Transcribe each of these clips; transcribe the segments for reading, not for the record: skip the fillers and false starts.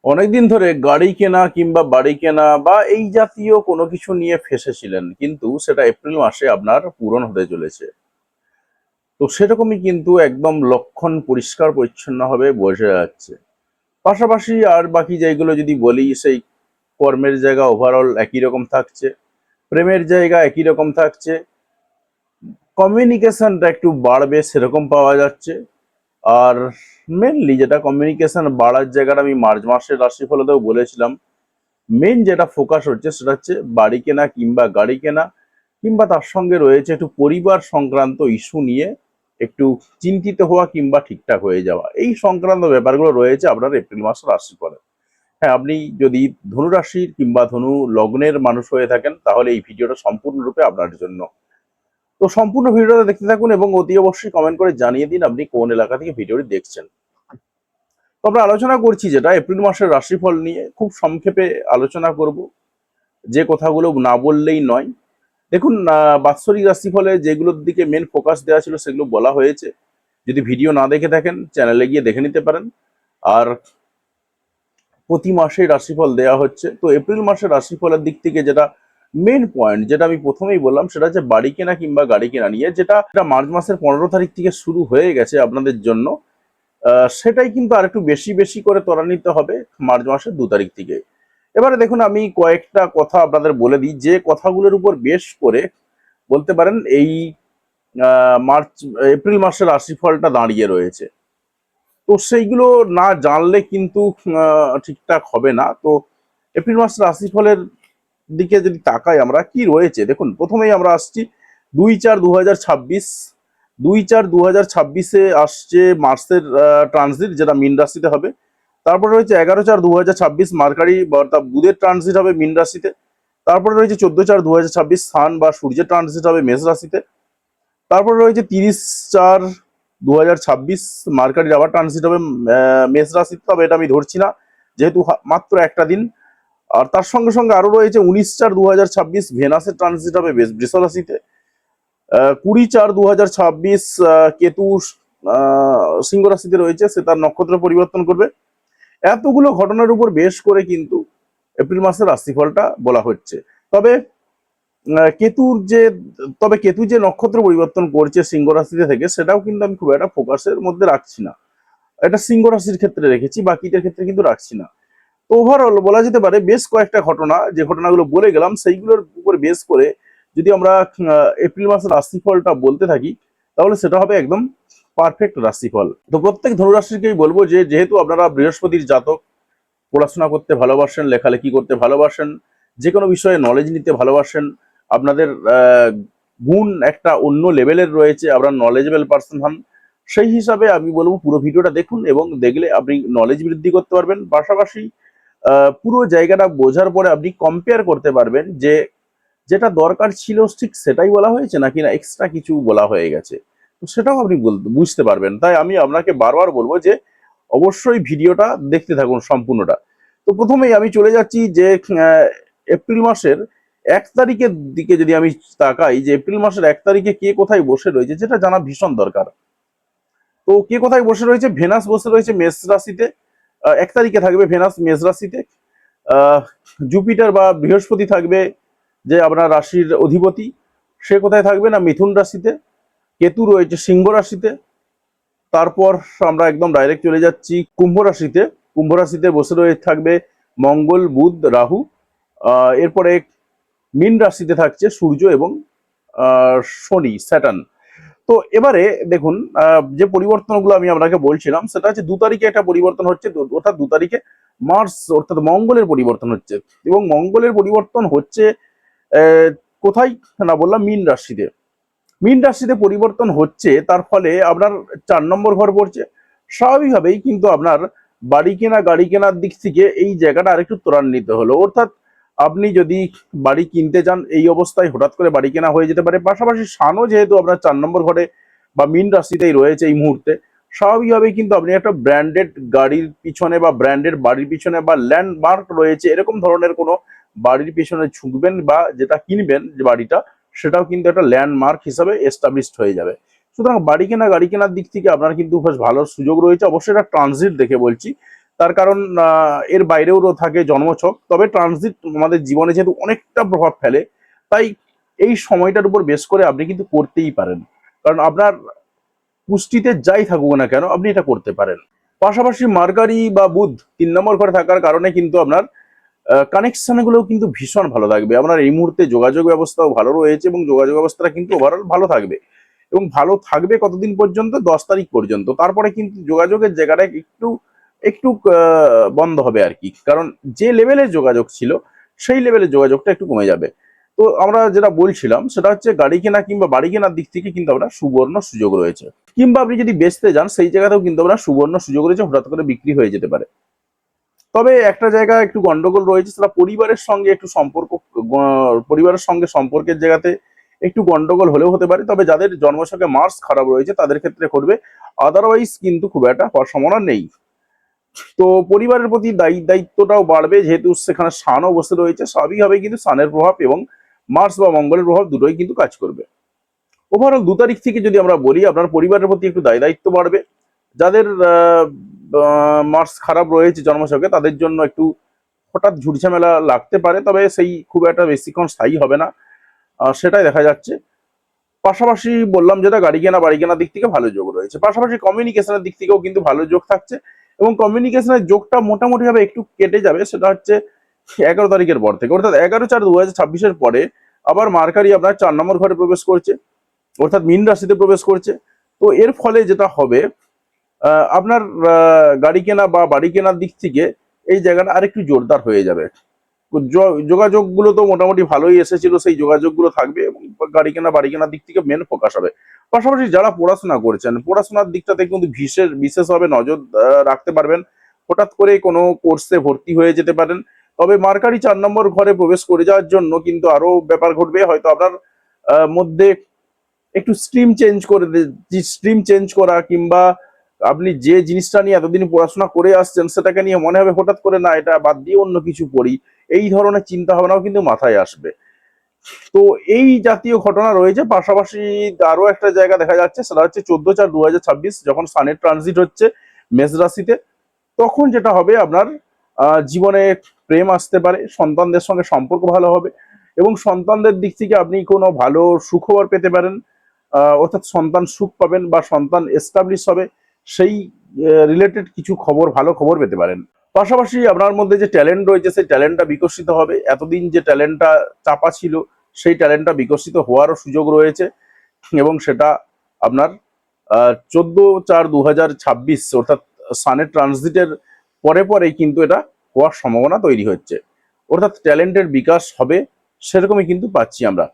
অনেকদিন ধরে গাড়ি কেনা কিংবা বাড়ি কেনা বা এই জাতীয় কোনো কিছু নিয়ে ফেঁসেছিলেন, কিন্তু সেটা এপ্রিল মাসে আপনার পূরণ হতে চলেছে। তো সেরকমই কিন্তু একদম লক্ষণ পরিষ্কার পরিচ্ছন্ন হবে বোঝা যাচ্ছে। পাশাপাশি আর বাকি যেগুলো যদি বলি, সেই কর্মের জায়গা ওভারঅল একই রকম থাকছে, প্রেমের জায়গা একই রকম থাকছে, কমিউনিকেশনটা একটু বাড়বে সেরকম পাওয়া যাচ্ছে। আর মেনলি যেটা কমিউনিকেশন বাড়ার জায়গাটা আমি মার্চ মাসের রাশিফলতেও বলেছিলাম, মেন যেটা ফোকাস হচ্ছে সেটা হচ্ছে বাড়ি কেনা কিংবা গাড়ি কেনা, কিংবা তার সঙ্গে রয়েছে একটু পরিবার সংক্রান্ত ইস্যু নিয়ে একটু চিন্তিত হওয়া কিংবা ঠিকঠাক হয়ে যাওয়া, এই সংক্রান্ত ব্যাপারগুলো রয়েছে আপনার এপ্রিল মাসের রাশিফলে। হ্যাঁ, আপনি যদি ধনু রাশির কিংবা ধনু লগ্নের মানুষ হয়ে থাকেন, তাহলে এই ভিডিওটা সম্পূর্ণরূপে আপনার জন্য। তো সম্পূর্ণ ভিডিওটা দেখতে থাকুন এবং অতি অবশ্যই কমেন্ট করে জানিয়ে দিন আপনি কোন এলাকা থেকে ভিডিওটি দেখছেন। তো আমরা আলোচনা করছি যেটা এপ্রিল মাসের রাশিফল নিয়ে, খুব সংক্ষেপে আলোচনা করব, যে কথাগুলো না বললেই নয়। দেখুন, বাৎসরিক রাশিফলে যেগুলোর দিকে মেন ফোকাস দেওয়া ছিল সেগুলো বলা হয়েছে। যদি ভিডিও না দেখে থাকেন, চ্যানেলে গিয়ে দেখে নিতে পারেন। আর প্রতি মাসে রাশিফল দেওয়া হচ্ছে। তো এপ্রিল মাসের রাশিফলের দিক থেকে যেটা মেন পয়েন্ট, যেটা আমি প্রথমেই বললাম, সেটা হচ্ছে বাড়ি কেনা কিংবা গাড়ি কেনা নিয়ে, যেটা মার্চ মাসের 15 তারিখ থেকে শুরু হয়ে গেছে আপনাদের জন্য। সেটাই কিন্তু আর একটু বেশি বেশি করে ত্বরান্বিত হবে মার্চ মাসের 2 তারিখ থেকে। এবারে দেখুন, আমি কয়েকটা কথা আপনাদের বলে দিই, যে কথাগুলোর উপর বেশ করে বলতে পারেন এই মার্চ এপ্রিল মাসের রাশিফলটা দাঁড়িয়ে রয়েছে। তো সেইগুলো না জানলে কিন্তু ঠিকঠাক হবে না। তো এপ্রিল মাসের রাশিফলের দিকে যদি তাকাই, আমরা কি রয়েছে দেখুন, প্রথমেই আমরা আসছি 2/4/2026। 2/4/2026-এ আসছে মার্সের ট্রানজিট, যেটা মীন রাশিতে হবে। তারপরে রয়েছে 11/4/2026 মার্কারি অর্থাৎ বুধের ট্রানজিট হবে মীন রাশিতে। তারপরে রয়েছে 14/4/2026 সান বা সূর্যের ট্রানজিট হবে মেষ রাশিতে। তারপরে রয়েছে 30/4/2026 মার্কারির আবার ট্রানজিট হবে মেষ রাশিতে, তবে এটা আমি ধরছি না যেহেতু মাত্র একটা দিন। আর তার সঙ্গে সঙ্গে আরো রয়েছে 19/4/2026 ভেনাসের ট্রানজিট হবে বৃষ রাশিতে। 20/4/2026 কেতু সিংহ রাশিতে রয়েছে, সে তার নক্ষত্র পরিবর্তন করবে। এতগুলো ঘটনার উপর বেশ করে কিন্তু এপ্রিল মাসের রাশিফলটা বলা হচ্ছে। তবে কেতুর যে তবে কেতু যে নক্ষত্র পরিবর্তন করছে সিংহ রাশিতে থেকে, সেটাও কিন্তু আমি খুব একটা ফোকাসের মধ্যে রাখছি না। এটা সিংহ রাশির ক্ষেত্রে রেখেছি, বাকিদের ক্ষেত্রে কিন্তু রাখছি না। তো ওভারঅল বলা যেতে পারে বেশ কয়েকটা ঘটনা, যে ঘটনাগুলো বলে গেলাম সেইগুলোর উপর বেস করে যদি আমরা এপ্রিল মাসের রাশিফলটা বলতে থাকি, তাহলে সেটা হবে একদম পারফেক্ট রাশিফল। তো প্রত্যেক ধনুরাশিকেই বলবো যে, যেহেতু আপনারা বৃহস্পতির জাতক, পড়াশোনা করতে ভালোবাসেন, লেখালেখি করতে ভালোবাসেন, যে কোনো বিষয়ে নলেজ নিতে ভালোবাসেন, আপনাদের গুণ একটা অন্য লেভেলের রয়েছে, আপনারা নলেজেবল পার্সন হন, সেই হিসাবে আমি বলবো পুরো ভিডিওটা দেখুন, এবং দেখলে আপনি নলেজ বৃদ্ধি করতে পারবেন। পাশাপাশি পুরো জায়গাটা বোঝার পরে আপনি কম্পেয়ার করতে পারবেন যে যেটা দরকার ছিল ঠিক সেটাই বলা হয়েছে নাকি না এক্সট্রা কিছু বলা হয়ে গেছে। তো সেটাও আপনি বুঝতে পারবেন। তাই আমি আপনাকে বারবার বলবো যে অবশ্যই ভিডিওটা দেখতে থাকুন সম্পূর্ণটা। তো প্রথমেই আমি চলে যাচ্ছি যে এপ্রিল মাসের 1 তারিখের দিকে যদি আমি তাকাই, যে এপ্রিল মাসের 1 তারিখে কে কোথায় বসে রয়েছে, যেটা জানা ভীষণ দরকার। তো কে কোথায় বসে রয়েছে, ভেনাস বসে রয়েছে মেষ রাশিতে। 1 তারিখে থাকবে ভেনাস মেষ রাশিতে। আহ, জুপিটার বা বৃহস্পতি থাকবে, যে আপনার রাশির অধিপতি, সে কোথায় থাকবে না মিথুন রাশিতে। কেতু রয়েছে সিংহ রাশিতে। তারপর আমরা একদম ডাইরেক্ট চলে যাচ্ছি কুম্ভ রাশিতে। কুম্ভ রাশিতে বসে রয়ে থাকবে মঙ্গল, বুধ, রাহু। এরপরে মীন রাশিতে থাকছে সূর্য এবং শনি, স্যাটার্ন। তো এবারে দেখুন, যে পরিবর্তনগুলো আমি আপনাকে বলছিলাম, সেটা হচ্ছে 2 তারিখে একটা পরিবর্তন হচ্ছে, অর্থাৎ 2 তারিখে মার্স অর্থাৎ মঙ্গলের পরিবর্তন হচ্ছে। এবং মঙ্গলের পরিবর্তন হচ্ছে আহ, কোথায় না বললাম মীন রাশিতে। মীন রাশিতে পরিবর্তন হচ্ছে, তার ফলে আপনার 4 নম্বর ঘর পড়ছে। স্বাভাবিকভাবেই কিন্তু আপনার বাড়ি কেনা গাড়ি কেনার দিক থেকে এই জায়গাটা আরেকটু ত্বরান্বিত হলো। অর্থাৎ আপনি যদি বাড়ি কিনতে চান, এই অবস্থায় হঠাৎ করে বাড়ি কেনা হয়ে যেতে পারে। পাশাপাশি সানও যেহেতু আপনার 4 নম্বর ঘরে বা মীন রাশিতেই রয়েছে এই মুহূর্তে, স্বাভাবিকভাবেই কিন্তু আপনি একটা ব্র্যান্ডেড গাড়ির পিছনে বা ব্র্যান্ডেড বাড়ির পিছনে বা ল্যান্ডমার্ক রয়েছে এরকম ধরনের কোনো বাড়ির পিছনে ঝুঁকবেন, বা যেটা কিনবেন যে বাড়িটা, সেটাও কিন্তু একটা ল্যান্ডমার্ক হিসাবে এস্টাবলিশড হয়ে যাবে। সুতরাং বাড়ি কেনা গাড়ি কেনার দিক থেকে আপনার কিন্তু বেশ ভালো সুযোগ রয়েছে। অবশ্যই এটা ট্রানজিট দেখে বলছি। তার কারণ এর বাইরেও থাকে জন্মছক। তবে ট্রানজিট আমাদের জীবনে যেহেতু অনেকটা প্রভাব ফেলে, তাই এই সময়টার উপর বেশ করে আপনি কিন্তু করতেই পারেন, কারণ আপনার পুষ্টিতে যাই থাকুক না কেন আপনি এটা করতে পারেন। পাশাপাশি মার্কারি বা বুধ 3 নম্বর ঘরে থাকার কারণে কিন্তু আপনার কানেকশন গুলোও কিন্তু ভীষণ ভালো থাকবে। আপনার এই মুহূর্তে যোগাযোগ ব্যবস্থাও ভালো রয়েছে এবং যোগাযোগ ব্যবস্থাটা কিন্তু ওভারঅল ভালো থাকবে। এবং ভালো থাকবে কতদিন পর্যন্ত? 10 তারিখ পর্যন্ত। তারপরে কিন্তু যোগাযোগের জায়গাটা একটু একটু বন্ধ হবে আর কি, কারণ যে লেভেলের যোগাযোগ ছিল সেই লেভেলের যোগাযোগটা একটু কমে যাবে। তো আমরা যেটা বলছিলাম সেটা হচ্ছে গাড়ি কেনা কিংবা বাড়ি কেনার দিক থেকে কিন্তু আপনার সুবর্ণ সুযোগ রয়েছে, কিংবা আপনি যদি বেচতে যান সেই জায়গাতেও কিন্তু আপনার সুবর্ণ সুযোগ রয়েছে, হঠাৎ করে বিক্রি হয়ে যেতে পারে। তবে একটা জায়গা একটু গন্ডগোল রয়েছে, সেটা পরিবারের সঙ্গে একটু সম্পর্ক, পরিবারের সঙ্গে সম্পর্কের জায়গাতে একটু গন্ডগোল হলেও হতে পারে। তবে যাদের জন্মছকে মার্স খারাপ রয়েছে তাদের ক্ষেত্রে করবে, আদারওয়াইজ কিন্তু খুব একটা হওয়ার সম্ভাবনা নেই। তো পরিবারের প্রতি দায়িত্বটাও বাড়বে, যেহেতু সেখানে সানও বসে রয়েছে, স্বাভাবিকভাবেই কিন্তু সানের প্রভাব এবং মার্স বা মঙ্গলের প্রভাব দুটোই কিন্তু কাজ করবে। ওভারঅল 2 তারিখ থেকে যদি আমরা বলি, আপনার পরিবারের প্রতি একটু দায়িত্ব বাড়বে। যাদের মার্কস খারাপ রয়েছে জন্মছকে তাদের জন্য একটু হঠাৎ ঝুটঝামেলা লাগতে পারে, তবে সেই খুব একটা বেশিক্ষণ স্থায়ী হবে না, সেটাই দেখা যাচ্ছে। পাশাপাশি বললাম যেটা গাড়ি কেনা বাড়ি কেনার দিক থেকে ভালো যোগ রয়েছে, পাশাপাশি কমিউনিকেশনের দিক থেকেও কিন্তু ভালো যোগ থাকছে। এবং কমিউনিকেশনের যোগটা মোটামুটি ভাবে একটু কেটে যাবে, সেটা হচ্ছে 11 তারিখের পর থেকে, অর্থাৎ 11/4/2026 পরে আবার মার্কারি আপনার 4 নম্বর ঘরে প্রবেশ করছে, অর্থাৎ মীন রাশিতে প্রবেশ করছে। তো এর ফলে যেটা হবে, আপনার গাড়ি কেনা বা বাড়ি কেনার দিক থেকে এই জায়গাটা আরেকটু জোরদার হয়ে যাবে। যোগাযোগগুলো তো মোটামুটি ভালোই এসেছিল, সেই যোগাযোগগুলো থাকবে এবং গাড়ি কেনা বাড়ি কেনার দিক থেকে মেন ফোকাস হবে। পাশাপাশি যারা পড়াশোনা করছেন, পড়াশোনার দিকটাতে কিন্তু বিশেষভাবে নজর রাখতে পারবেন। হঠাৎ করে কোনো কোর্সে ভর্তি হয়ে যেতে পারেন। তবে মার্কারি 4 নম্বর ঘরে প্রবেশ করে যাওয়ার জন্য কিন্তু আরো ব্যাপার ঘটবে, হয়তো আপনার মধ্যে একটু স্ট্রিম চেঞ্জ করা, কিংবা আপনি যে জিনিসটা নিয়ে এতদিন পড়াশোনা করে আসছেন সেটাকে নিয়ে মনে হবে হঠাৎ করে না, এটা বাদ দিয়ে অন্য কিছু পড়ি, এই ধরনের চিন্তা ভাবনাও কিন্তু মাথায় আসবে। তো এই জাতীয় ঘটনা রয়েছে। পাশাপাশি আরো একটা জায়গা দেখা যাচ্ছে, সেটা হচ্ছে 14/4/2026 যখন সানের ট্রানজিট হচ্ছে মেষ রাশিতে, তখন যেটা হবে আপনার জীবনে প্রেম আসতে পারে, সন্তানদের সঙ্গে সম্পর্ক ভালো হবে এবং সন্তানদের দিক থেকে আপনি কোনো ভালো সুখবর পেতে পারেন। অর্থাৎ সন্তান সুখ পাবেন বা সন্তান এস্টাবলিশ হবে, সেই রিলেটেড কিছু খবর, ভালো খবর পেতে পারেন। পাশাপাশি আপনার মধ্যে যে ট্যালেন্ট রয়েছে সেই ট্যালেন্টটা বিকশিত হবে। এতদিন যে ট্যালেন্টটা চাপা ছিল সেই ট্যালেন্টটা বিকশিত হওয়ারও সুযোগ রয়েছে এবং সেটা আপনার 14/4/2026 অর্থাৎ সানের ট্রানজিটের পরে পরেই কিন্তু এটা হওয়ার সম্ভাবনা তৈরি হচ্ছে। অর্থাৎ ট্যালেন্টের বিকাশ হবে, সেরকমই কিন্তু পাচ্ছি আমরা।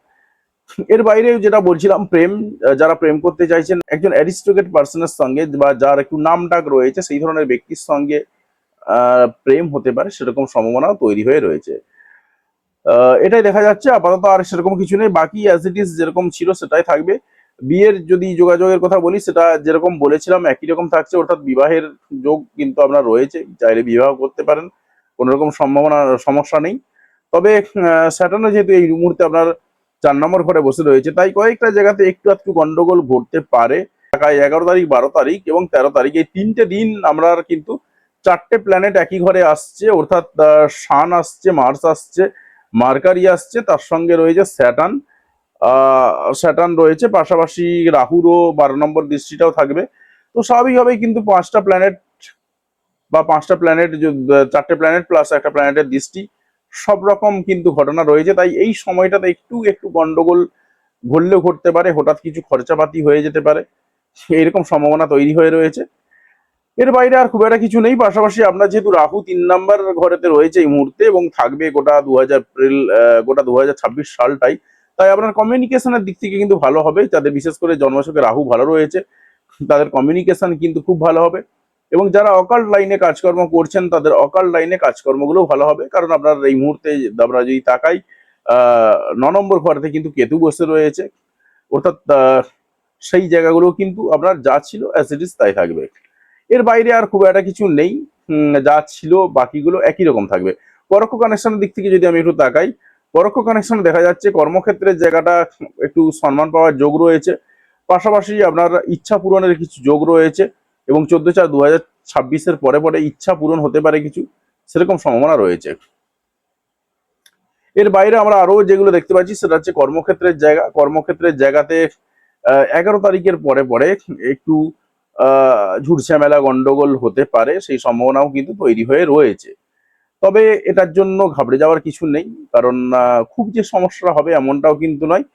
এর বাইরে যেটা বলছিলাম, প্রেম, যারা প্রেম করতে চাইছেন একজন অ্যারিস্টোক্রেট পার্সনের সঙ্গে বা যার একটু নাম ডাক রয়েছে সেই ধরনের ব্যক্তির সঙ্গে প্রেম হতে পারে, সেরকম সম্ভাবনাও তৈরি হয়ে রয়েছে। এটাই দেখা যাচ্ছে। আপাতত আর সেরকম কিছু নেই, বাকি অ্যাজ ইট ইজ যেরকম ছিল সেটাই থাকবে। বিয়ের যদি যোগাযোগের কথা বলি, সেটা যেরকম বলেছিলাম একই রকম থাকছে, অর্থাৎ বিবাহের যোগ কিন্তু আপনার রয়েছে, চাইলে বিবাহ করতে পারেন, কোনো রকম সমস্যা নেই। তবে স্যাটার্নও যেহেতু এই মুহূর্তে আপনার 4 নম্বর ঘরে বসে রয়েছে, তাই কয়েকটা জায়গাতে একটু একটু গন্ডগোল ঘটতে পারে। 11 তারিখ, 12 তারিখ এবং 13 তারিখ, এই 3টে দিন আমরা কিন্তু 4টে প্ল্যানেট একই ঘরে আসছে, অর্থাৎ সান আসছে, মার্স আসছে, মার্কারি আসছে, তার সঙ্গে রয়েছে স্যাটার্ন রয়েছে, পাশাপাশি রাহুরও 12 নম্বর দৃষ্টিটাও থাকবে। তো স্বাভাবিকভাবেই কিন্তু 5টা প্ল্যানেট বা 5টা প্ল্যানেট, 4টে প্ল্যানেট প্লাস একটা প্ল্যানেটের দৃষ্টি, সব রকম কিন্তু ঘটনা রয়েছে। তাই এই সময়টাতে একটু একটু গন্ডগোল ঘটলেও ঘটতে পারে, হঠাৎ কিছু খরচাপাতি হয়ে যেতে পারে, এইরকম সম্ভাবনা তৈরি হয়ে রয়েছে। এর বাইরে আর খুব একটা কিছু নেই। পাশাপাশি আপনার যেহেতু রাহু 3 নম্বর ঘরেতে রয়েছে এই মুহূর্তে এবং থাকবে গোটা 2026 সালটাই, তাই আপনার কমিউনিকেশনের দিক থেকে কিন্তু ভালো হবে। যাদের বিশেষ করে জন্মছকে রাহু ভালো রয়েছে তাদের কমিউনিকেশন কিন্তু খুব ভালো হবে এবং যারা অকাল্ট লাইনে কাজকর্ম করছেন তাদের অকাল্ট লাইনে কাজকর্মগুলো ভালো হবে, কারণ আপনার এই মুহূর্তে আমরা যদি তাকাই 9 নম্বর ঘরেতে কিন্তু কেতু বসে রয়েছে, অর্থাৎ সেই জায়গাগুলো কিন্তু আপনার যা ছিল অ্যাজ ইট ইজ তাই থাকবে। এর বাইরে আর খুব একটা কিছু নেই, যা ছিল বাকিগুলো একই রকম থাকবে। পরোক্ষ কানেকশনের দিক থেকে যদি আমি একটু তাকাই, পরোক্ষ কানেকশনে দেখা যাচ্ছে কর্মক্ষেত্রের জায়গাটা একটু সম্মান পাওয়ার যোগ রয়েছে, পাশাপাশি আপনার ইচ্ছা পূরণের কিছু যোগ রয়েছে এবং 26-এর পরে পরে ইচ্ছা পূরণ হতে পারে কিছু, সেরকম সম্ভাবনা রয়েছে। এর বাইরে আমরা আরো যেগুলো দেখতে পাচ্ছি সেটা হচ্ছে কর্মক্ষেত্রের জায়গা। কর্মক্ষেত্রের জায়গাতে 11 তারিখের পরে পরে একটু ঝুটঝামেলা গন্ডগোল হতে পারে, সেই সম্ভাবনাও কিন্তু তৈরি হয়ে রয়েছে। তবে এটার জন্য ঘাবড়ে যাওয়ার কিছু নেই, কারণ খুব যে সমস্যা হবে এমনটাও কিন্তু নয়।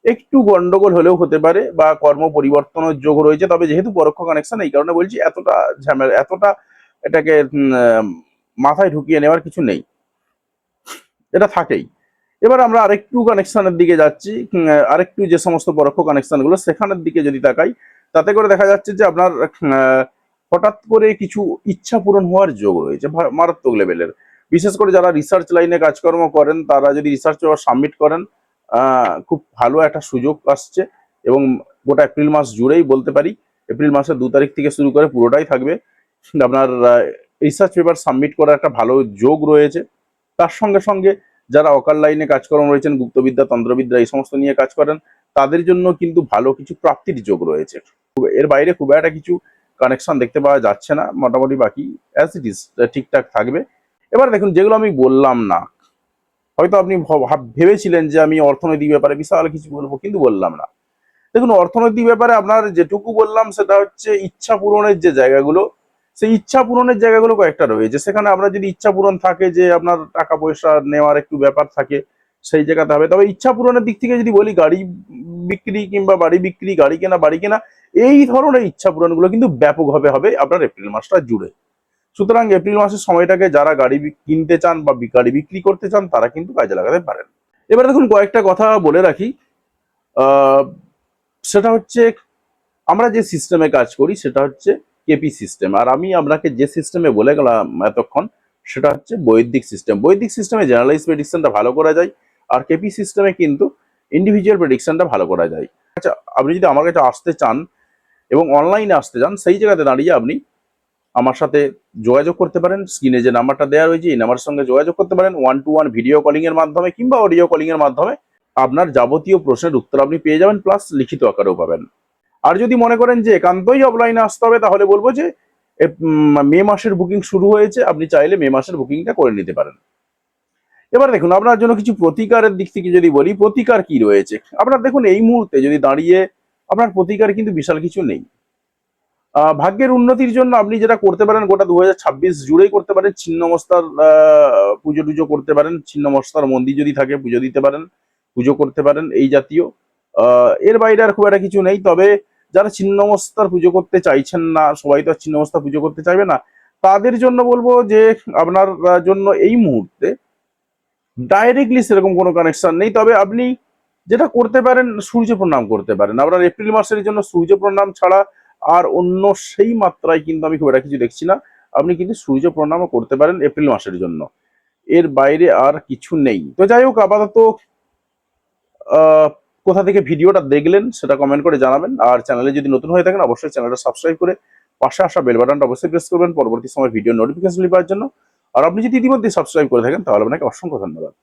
একটু গন্ডগোল হলেও হতে পারে বা কর্ম পরিবর্তনের যোগ রয়েছে, তবে যেহেতু পরোক্ষ কানেকশন এই কারণে বলছি এতটা ঝামেলা, এতটা এটাকে মাথায় ঢুকিয়ে নেওয়ার কিছু নেই, এটা থাকেই। এবার আমরা আরেকটু কানেকশনের দিকে যাচ্ছি, আরেকটু যে সমস্ত পরোক্ষ কানেকশন গুলো সেখানের দিকে যদি তাকাই, তাতে করে দেখা যাচ্ছে যে আপনার হঠাৎ করে কিছু ইচ্ছা পূরণ হওয়ার যোগ রয়েছে মারাত্মক লেভেলের। বিশেষ করে যারা রিসার্চ লাইনে কাজকর্ম করেন তারা যদি রিসার্চ পেপার সাবমিট করেন, খুব ভালো একটা সুযোগ আসছে। এবং গোটা এপ্রিল মাস জুড়েই বলতে পারি, এপ্রিল মাসের 2 তারিখ থেকে শুরু করে পুরোটাই থাকবে আপনার রিসার্চ পেপার সাবমিট করার একটা ভালো যোগ রয়েছে। তার সঙ্গে সঙ্গে যারা অকাল লাইনে কাজকর্ম রয়েছেন, গুপ্তবিদ্যা তন্ত্রবিদ্যা এই সমস্ত নিয়ে কাজ করেন, তাদের জন্য কিন্তু ভালো কিছু প্রাপ্তির যোগ রয়েছে। এর বাইরে খুব একটা কিছু কানেকশন দেখতে পাওয়া যাচ্ছে না, মোটামুটি বাকি অ্যাজ ইট ইজ ঠিকঠাক থাকবে। এবার দেখুন, যেগুলো আমি বললাম না, হয়তো আপনি ভেবেছিলেন যে আমি অর্থনৈতিক ব্যাপারে বিশাল কিছু বলবো, কিন্তু বললাম না। দেখুন, অর্থনৈতিক ব্যাপারে আপনার যেটুকু বললাম সেটা হচ্ছে ইচ্ছা পূরণের যে জায়গাগুলো, সেই ইচ্ছা পূরণের জায়গাগুলো কয়েকটা রয়েছে। সেখানে আপনার যদি ইচ্ছা পূরণ থাকে যে আপনার টাকা পয়সা নেওয়ার একটু ব্যাপার থাকে, সেই জায়গাতে হবে। তবে ইচ্ছা পূরণের দিক থেকে যদি বলি, গাড়ি বিক্রি কিংবা বাড়ি বিক্রি, বাড়ি কেনা, এই ধরনের ইচ্ছা পূরণগুলো কিন্তু ব্যাপকভাবে হবে আপনার এপ্রিল মাসটা জুড়ে। সুতরাং এপ্রিল মাসের সময়টাকে যারা গাড়ি কিনতে চান বা গাড়ি বিক্রি করতে চান তারা কিন্তু কাজে লাগাতে পারেন। এবার দেখুন, কয়েকটা কথা বলে রাখি। আহ সেটা হচ্ছে, আমরা যে সিস্টেমে কাজ করি সেটা হচ্ছে কেপি সিস্টেম, আর আমি আপনাকে যে সিস্টেমে বলে গেলাম এতক্ষণ সেটা হচ্ছে বৈদিক সিস্টেম। বৈদিক সিস্টেমে জেনারেলাইজ প্রেডিকশনটা ভালো করা যায়, আর কেপি সিস্টেমে কিন্তু ইন্ডিভিজুয়াল প্রেডিকশনটা ভালো করা যায়। আচ্ছা, আপনি যদি আমার কাছে আসতে চান এবং অনলাইনে আসতে চান, সেই জায়গাতে দাঁড়িয়ে আপনি আমার সাথে যোগাযোগ করতে পারেন। স্ক্রিনে যে নাম্বারটা দেওয়া রয়েছে এই নাম্বারের সঙ্গে যোগাযোগ করতে পারেন, 1-to-1 ভিডিও কলিং এর মাধ্যমে কিংবা অডিও কলিং এর মাধ্যমে আপনার যাবতীয় প্রশ্নের উত্তর আপনি পেয়ে যাবেন, প্লাস লিখিত আকারেও পাবেন। আর যদি মনে করেন যে একান্তই অফলাইনে আসতে হবে, তাহলে বলবো যে মে মাসের বুকিং শুরু হয়েছে, আপনি চাইলে মে মাসের বুকিংটা করে নিতে পারেন। এবার দেখুন, আপনার জন্য কিছু প্রতিকারের দিক থেকে যদি বলি, প্রতিকার কি রয়েছে আপনার, দেখুন এই মুহূর্তে যদি দাঁড়িয়ে আপনার প্রতিকার কিন্তু বিশাল কিছু নেই। ভাগ্যের উন্নতির জন্য আপনি যেটা করতে পারেন, গোটা 2026 জুড়েই করতে পারেন, ছিন্নমস্তার পুজো টুজো করতে পারেন, ছিন্নমস্তার মন্দির যদি থাকে পুজো দিতে পারেন, পুজো করতে পারেন এই জাতীয়। এর বাইরে আর খুব একটা কিছু নেই। তবে যারা ছিন্নমস্তার পুজো করতে চাইছেন না, সবাই তো আর ছিন্নমস্তা পুজো করতে চাইবে না, তাদের জন্য বলবো যে আপনার জন্য এই মুহূর্তে ডাইরেক্টলি সেরকম কোনো কানেকশন নেই। তবে আপনি যেটা করতে পারেন, সূর্য প্রণাম করতে পারেন। আপনার এপ্রিল মাসের জন্য সূর্য প্রণাম ছাড়া আর অন্য সেই মাত্রায় কিন্তু আমি খুব একটা কিছু দেখছি না। আপনি কিন্তু সূর্য প্রণামও করতে পারেন এপ্রিল মাসের জন্য, এর বাইরে আর কিছু নেই। তো যাই হোক, আপাতত আহ, কোথা থেকে ভিডিওটা দেখলেন সেটা কমেন্ট করে জানাবেন। আর চ্যানেলে যদি নতুন হয়ে থাকেন, অবশ্যই চ্যানেলটা সাবস্ক্রাইব করে পাশে আসা বেল বাটনটা অবশ্যই প্রেস করবেন পরবর্তী সময় ভিডিও নোটিফিকেশন পাওয়ার জন্য। আর আপনি যদি ইতিমধ্যে সাবস্ক্রাইব করে থাকেন তাহলে আপনাকে অসংখ্য ধন্যবাদ।